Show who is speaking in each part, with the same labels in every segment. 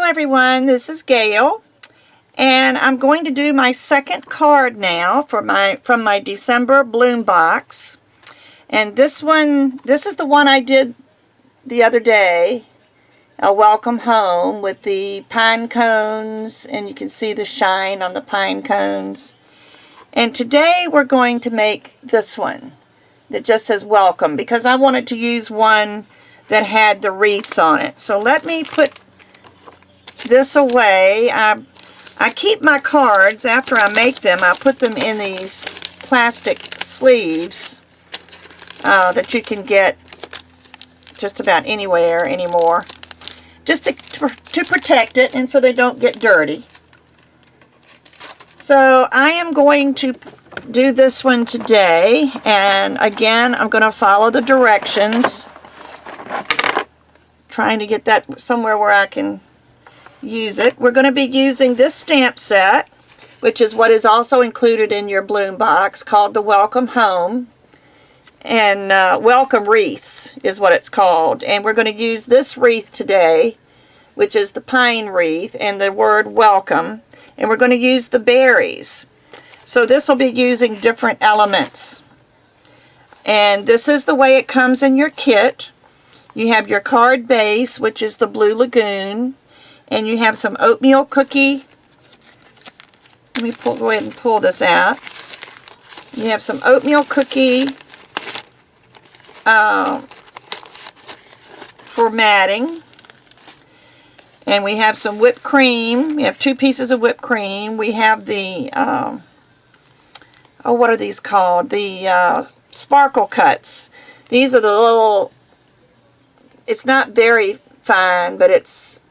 Speaker 1: everyone, this is Gail, and I'm going to do my second card now for from my December bloom box. And this is the one I did the other day, a welcome home with the pine cones, and you can see the shine on the pine cones. And today we're going to make this one that just says welcome, because I wanted to use one that had the wreaths on it. So let me put this away. I keep my cards after I make them. I put them in these plastic sleeves that you can get just about anywhere anymore, just to protect it and so they don't get dirty. So I am going to do this one today, and again I'm going to follow the directions, trying to get that somewhere where I can use it. We're going to be using this stamp set, which is what is also included in your bloom box, called the Welcome Home, and Welcome Wreaths is what it's called. And we're going to use this wreath today, which is the pine wreath, and the word welcome, and we're going to use the berries. So this will be using different elements, and this is the way it comes in your kit. You have your card base, which is the Blue Lagoon, and you have some oatmeal cookie. Let me go ahead and pull this out. You have some oatmeal cookie for matting. And we have some whipped cream. We have 2 pieces of whipped cream. We have the, what are these called? The sparkle cuts. These are the little, it's not very fine, but it's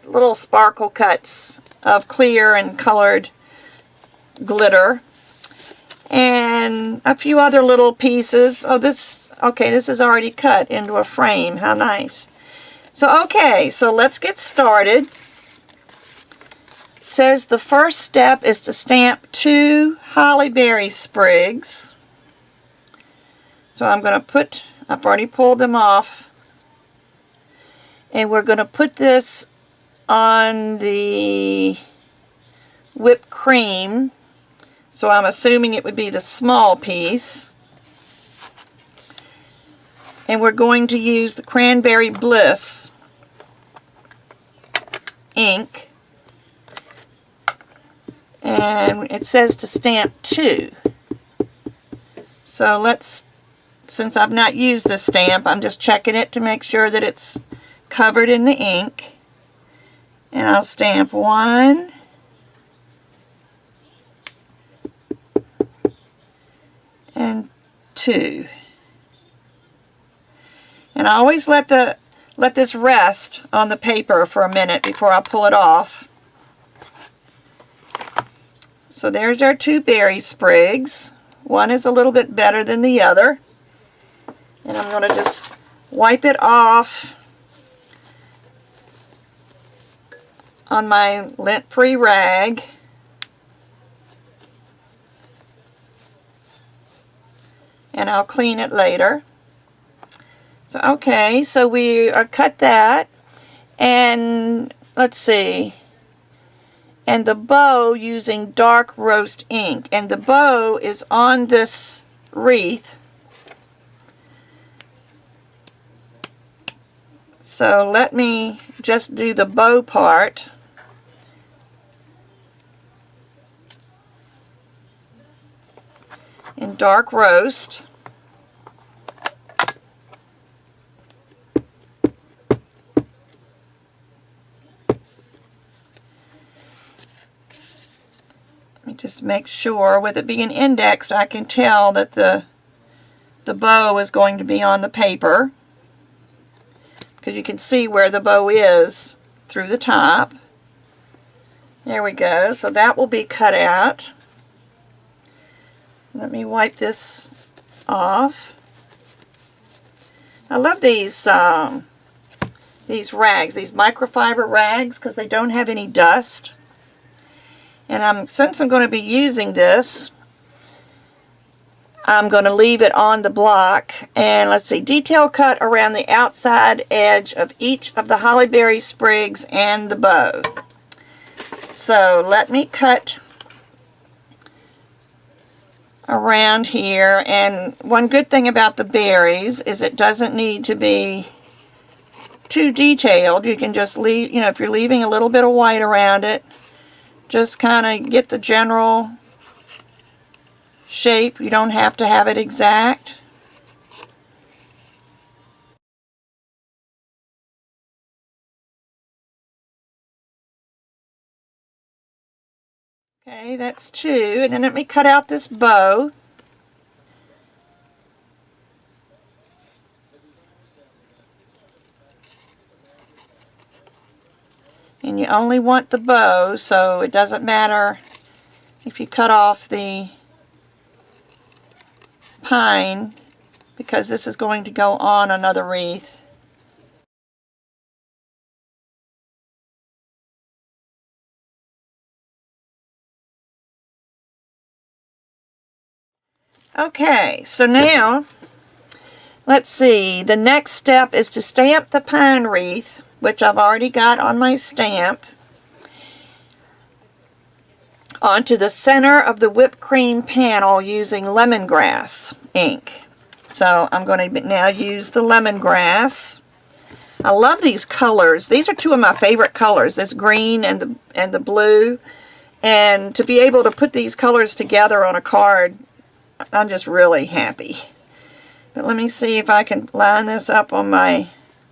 Speaker 1: little sparkle cuts of clear and colored glitter, and a few other little pieces. Oh, this is already cut into a frame. How nice. So okay, so let's get started. It says the first step is to stamp 2 holly berry sprigs. So I'm going to I've already pulled them off. And we're going to put this on the whipped cream. So I'm assuming it would be the small piece. And we're going to use the Cranberry Bliss ink. And it says to stamp 2. So since I've not used this stamp, I'm just checking it to make sure that it's covered in the ink, and I'll stamp 1, and 2, and I always let this rest on the paper for a minute before I pull it off. So there's our 2 berry sprigs. One is a little bit better than the other, and I'm going to just wipe it off on my lint-free rag. And I'll clean it later. So okay, so we cut that, and let's see, and the bow using dark roast ink, and the bow is on this wreath. So let me just do the bow part. In dark roast. Let me just make sure, with it being indexed, I can tell that the bow is going to be on the paper, because you can see where the bow is through the top. There we go. So that will be cut out. Let me wipe this off. I love these rags, these microfiber rags, because they don't have any dust. And since I'm going to be using this, I'm going to leave it on the block. And let's see, detail cut around the outside edge of each of the holly berry sprigs and the bow. So let me cut around here. And one good thing about the berries is it doesn't need to be too detailed. You can just leave, you know, if you're leaving a little bit of white around it, just kind of get the general shape. You don't have to have it exact. Okay, that's two. And then let me cut out this bow. And you only want the bow, so it doesn't matter if you cut off the pine, because this is going to go on another wreath. Okay, so now let's see, the next step is to stamp the pine wreath, which I've already got on my stamp, onto the center of the whipped cream panel using lemongrass ink. So I'm going to now use the lemongrass. I love these colors. These are two of my favorite colors, this green and the blue. And to be able to put these colors together on a card, I'm just really happy. But let me see if I can line this up on my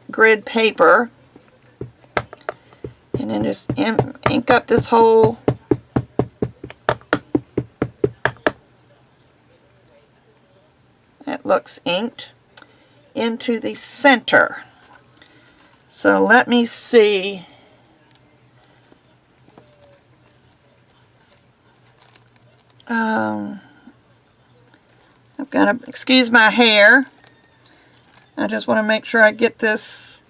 Speaker 1: grid paper. And then just ink up this whole that looks inked into the center. So let me see. I've got to excuse my hair. I just want to make sure I get this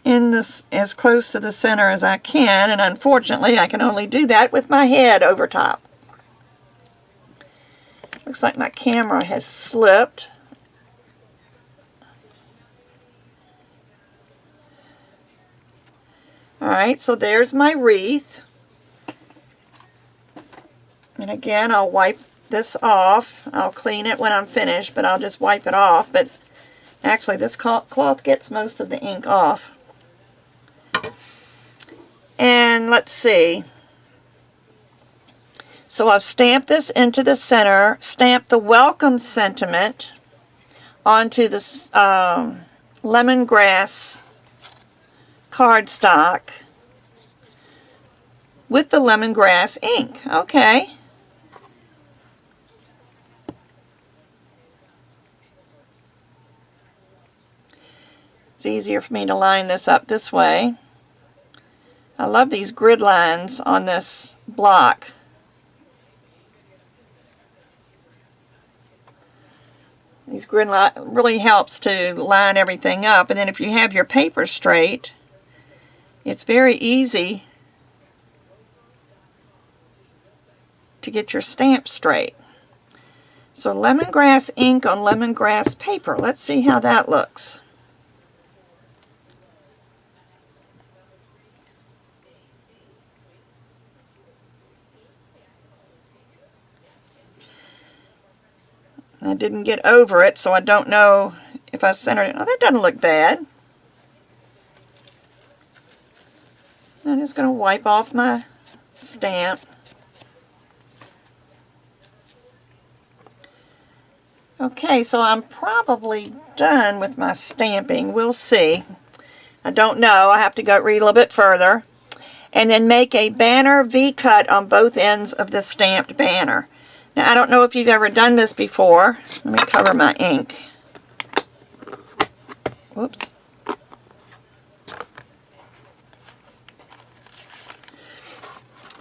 Speaker 1: in this as close to the center as I can, and unfortunately I can only do that with my head over top. Looks like my camera has slipped. Alright, so there's my wreath. And again, I'll wipe this off. I'll clean it when I'm finished, but I'll just wipe it off. But actually, this cloth gets most of the ink off. And let's see. So I've stamped this into the center, stamped the welcome sentiment onto this lemongrass cardstock with the lemongrass ink. Okay. It's easier for me to line this up this way. I love these grid lines on this block. These grid lines really helps to line everything up, and then if you have your paper straight, it's very easy to get your stamp straight. So lemongrass ink on lemongrass paper. Let's see how that looks. I didn't get over it, so I don't know if I centered it. Oh, that doesn't look bad. I'm just going to wipe off my stamp. Okay, so I'm probably done with my stamping. We'll see. I don't know. I have to go read a little bit further. And then make a banner V-cut on both ends of the stamped banner. Now, I don't know if you've ever done this before. Let me cover my ink. Whoops.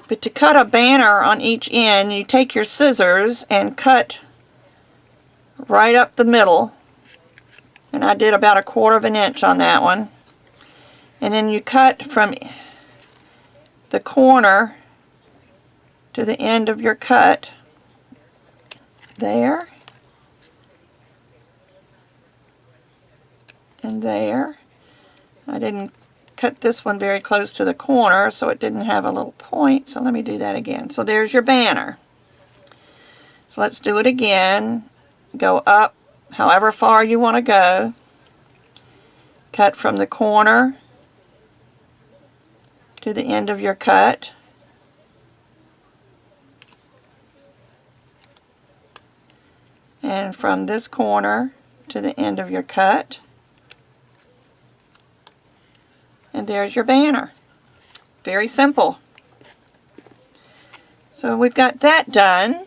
Speaker 1: But to cut a banner on each end, you take your scissors and cut right up the middle. And I did about 1/4 inch on that one. And then you cut from the corner to the end of your cut. There. and there. I didn't cut this one very close to the corner, so it didn't have a little point, so let me do that again. So there's your banner. So let's do it again. Go up however far you want to go. Cut from the corner to the end of your cut. And from this corner to the end of your cut. And there's your banner. Very simple. So we've got that done.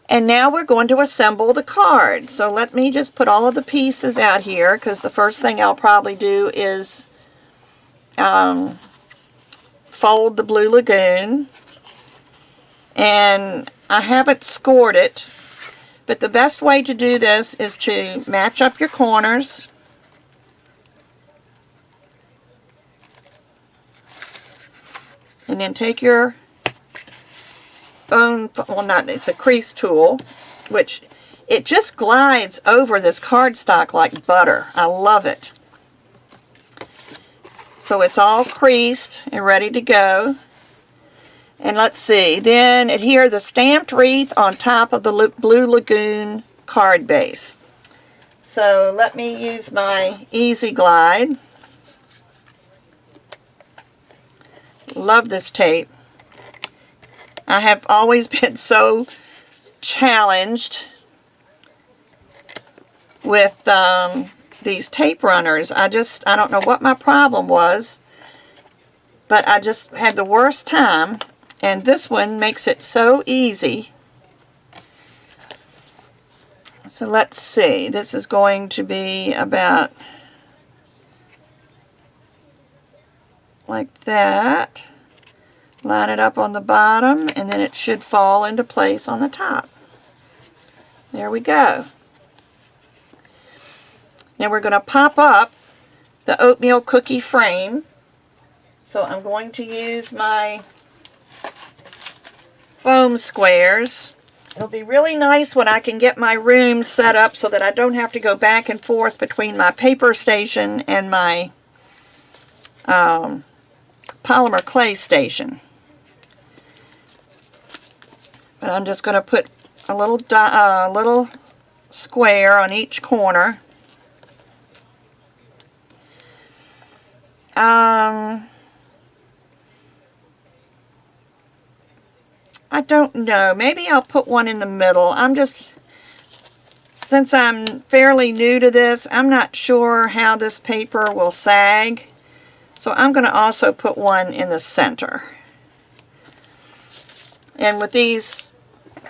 Speaker 1: And now we're going to assemble the card. So let me just put all of the pieces out here, because the first thing I'll probably do is fold the Blue Lagoon. And I haven't scored it, but the best way to do this is to match up your corners. And then take your bone, well not, it's a crease tool, which it just glides over this cardstock like butter. I love it. So it's all creased and ready to go. And let's see, then adhere the stamped wreath on top of the Blue Lagoon card base. So let me use my Easy Glide. Love this tape. I have always been so challenged with these tape runners. I don't know what my problem was, but I just had the worst time, and this one makes it so easy. So let's see, this is going to be about like that. Line it up on the bottom, and then it should fall into place on the top. There we go. Now we're going to pop up the oatmeal cookie frame. So I'm going to use my foam squares. It'll be really nice when I can get my room set up so that I don't have to go back and forth between my paper station and my polymer clay station. But I'm just going to put a little square on each corner. I don't know. Maybe I'll put one in the middle. Since I'm fairly new to this, I'm not sure how this paper will sag. So I'm going to also put one in the center. And with these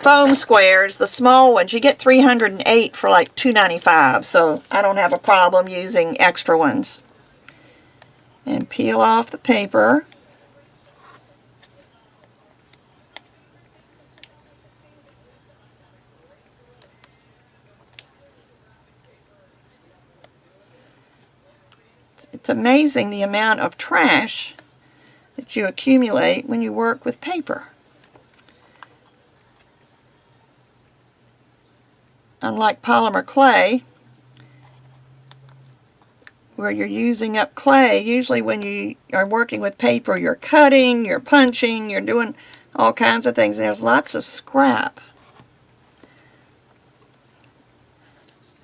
Speaker 1: foam squares, the small ones, you get 308 for like $2.95, so I don't have a problem using extra ones. And peel off the paper. It's amazing the amount of trash that you accumulate when you work with paper. Unlike polymer clay, where you're using up clay, usually when you are working with paper, you're cutting, you're punching, you're doing all kinds of things, and there's lots of scrap.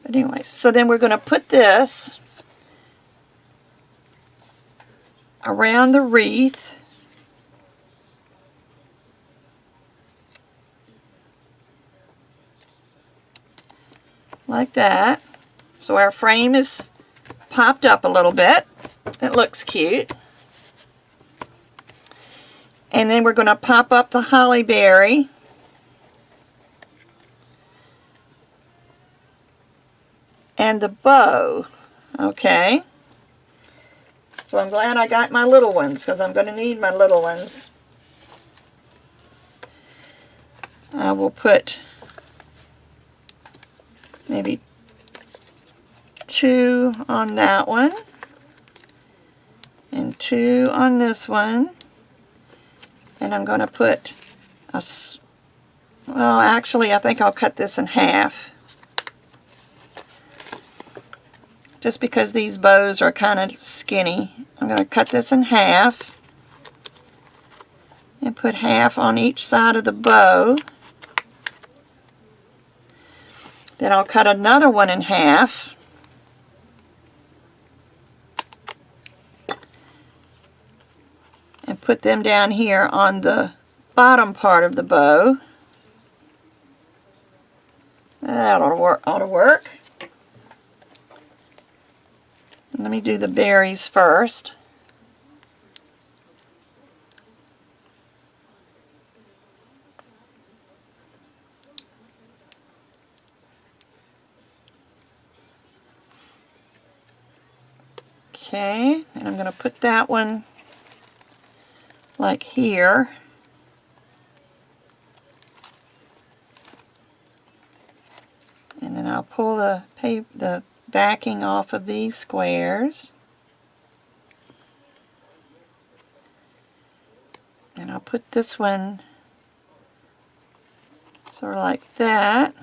Speaker 1: But anyway, so then we're going to put this around the wreath. Like that. So our frame is popped up a little bit. It looks cute. And then we're going to pop up the holly berry. And the bow. Okay. So I'm glad I got my little ones, because I'm going to need my little ones. I will put maybe 2 on that one, and 2 on this one, and I'm going to put well, actually I think I'll cut this in half. just because these bows are kind of skinny. I'm going to cut this in half and put half on each side of the bow. Then I'll cut another one in half. And put them down here on the bottom part of the bow. That ought to work. Let me do the berries first. Okay, and I'm going to put that one like here. And then I'll pull the backing off of these squares. And I'll put this one sort of like that.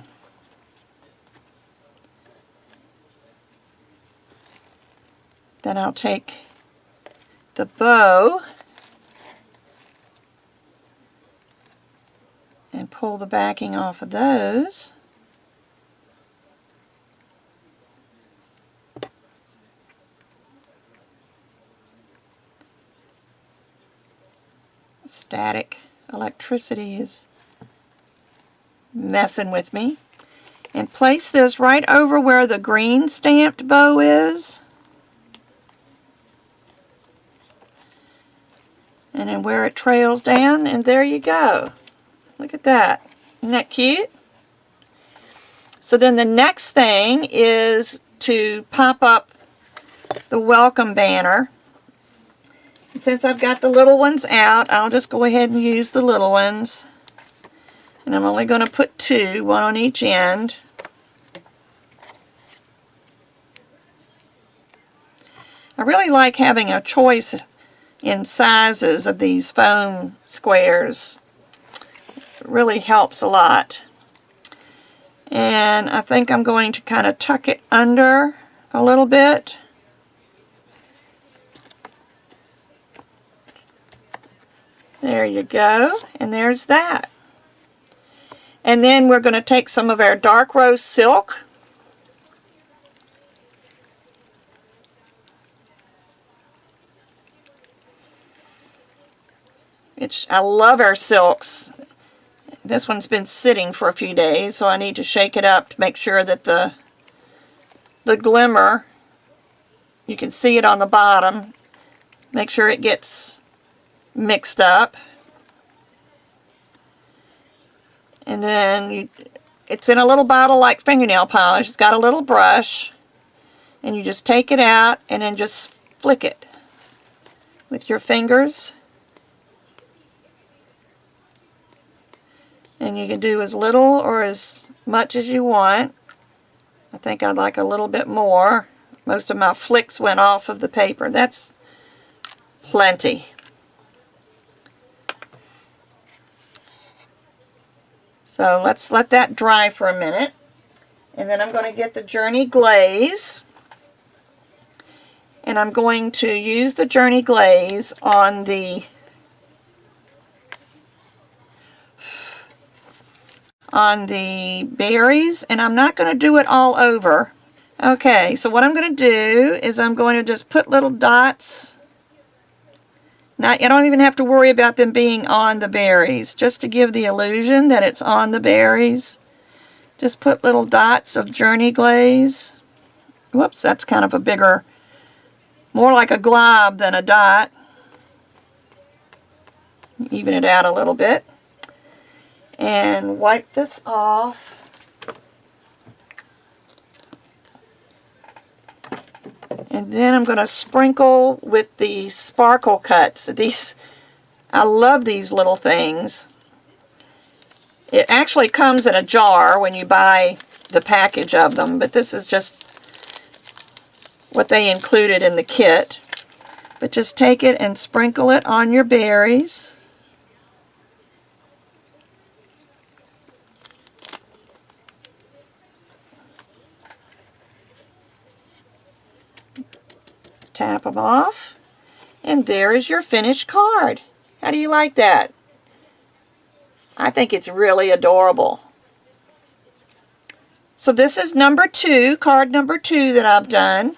Speaker 1: Then I'll take the bow and pull the backing off of those. Static electricity is messing with me. And place this right over where the green stamped bow is. And then where it trails down, and there you go. Look at that. Isn't that cute? So then the next thing is to pop up the welcome banner. And since I've got the little ones out, I'll just go ahead and use the little ones. And I'm only going to put two, one on each end. I really like having a choice in sizes of these foam squares. It really helps a lot. And I think I'm going to kind of tuck it under a little bit. There you go, and there's that. And then we're going to take some of our dark rose silk. I love our silks. This one's been sitting for a few days, so I need to shake it up to make sure that the glimmer, you can see it on the bottom, make sure it gets mixed up. And then it's in a little bottle like fingernail polish. It's got a little brush, and you just take it out and then just flick it with your fingers. And you can do as little or as much as you want. I think I'd like a little bit more. Most of my flicks went off of the paper. That's plenty. So let's let that dry for a minute. And then I'm going to get the Journey Glaze. And I'm going to use the Journey Glaze on the berries, and I'm not going to do it all over. Okay, so what I'm going to do is I'm going to just put little dots. Now, you don't even have to worry about them being on the berries, just to give the illusion that it's on the berries. Just put little dots of Journey Glaze. Whoops, that's kind of a bigger, more like a glob than a dot. Even it out a little bit. And wipe this off. And then I'm going to sprinkle with the sparkle cuts. I love these little things. It actually comes in a jar when you buy the package of them, but this is just what they included in the kit. But just take it and sprinkle it on your berries. tap them off. And there is your finished card. How do you like that? I think it's really adorable. So this is number 2, card number 2 that I've done.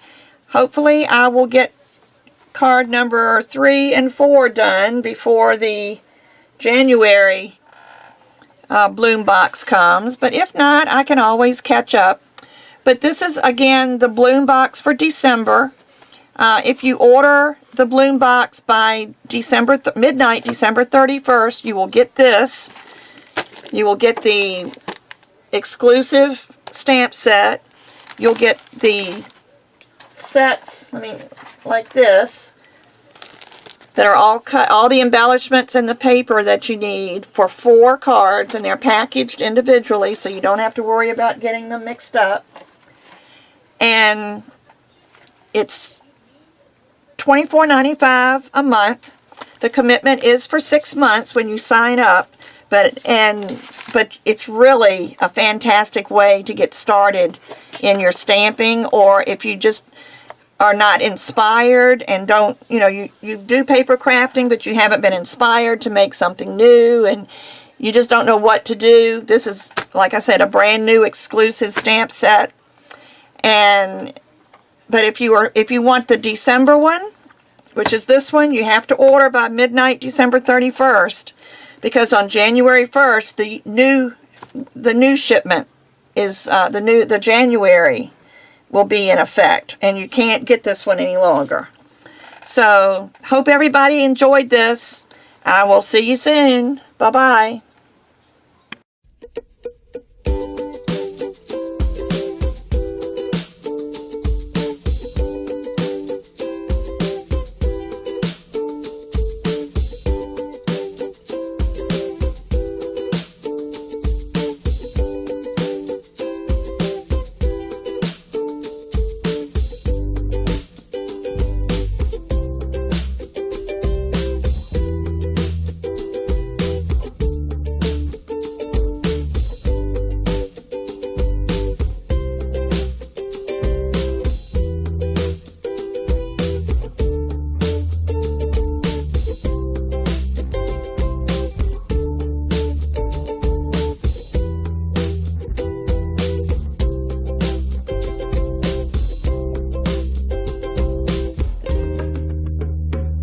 Speaker 1: Hopefully I will get card number 3 and 4 done before the January bloom box comes. But if not, I can always catch up. But this is, again, the bloom box for December. If you order the bloom box by midnight, December 31st, you will get this. You will get the exclusive stamp set. You'll get the sets, like this, that are all cut, all the embellishments and the paper that you need for 4 cards, and they're packaged individually, so you don't have to worry about getting them mixed up. And it's $24.95 a month. The commitment is for 6 months when you sign up, but it's really a fantastic way to get started in your stamping. Or if you just are not inspired and don't, you do paper crafting, but you haven't been inspired to make something new and you just don't know what to do. This is, like I said, a brand new exclusive stamp set. But if you want the December one, which is this one, you have to order by midnight December 31st, because on January 1st the new shipment is the January will be in effect, and you can't get this one any longer. So hope everybody enjoyed this. I will see you soon. Bye bye.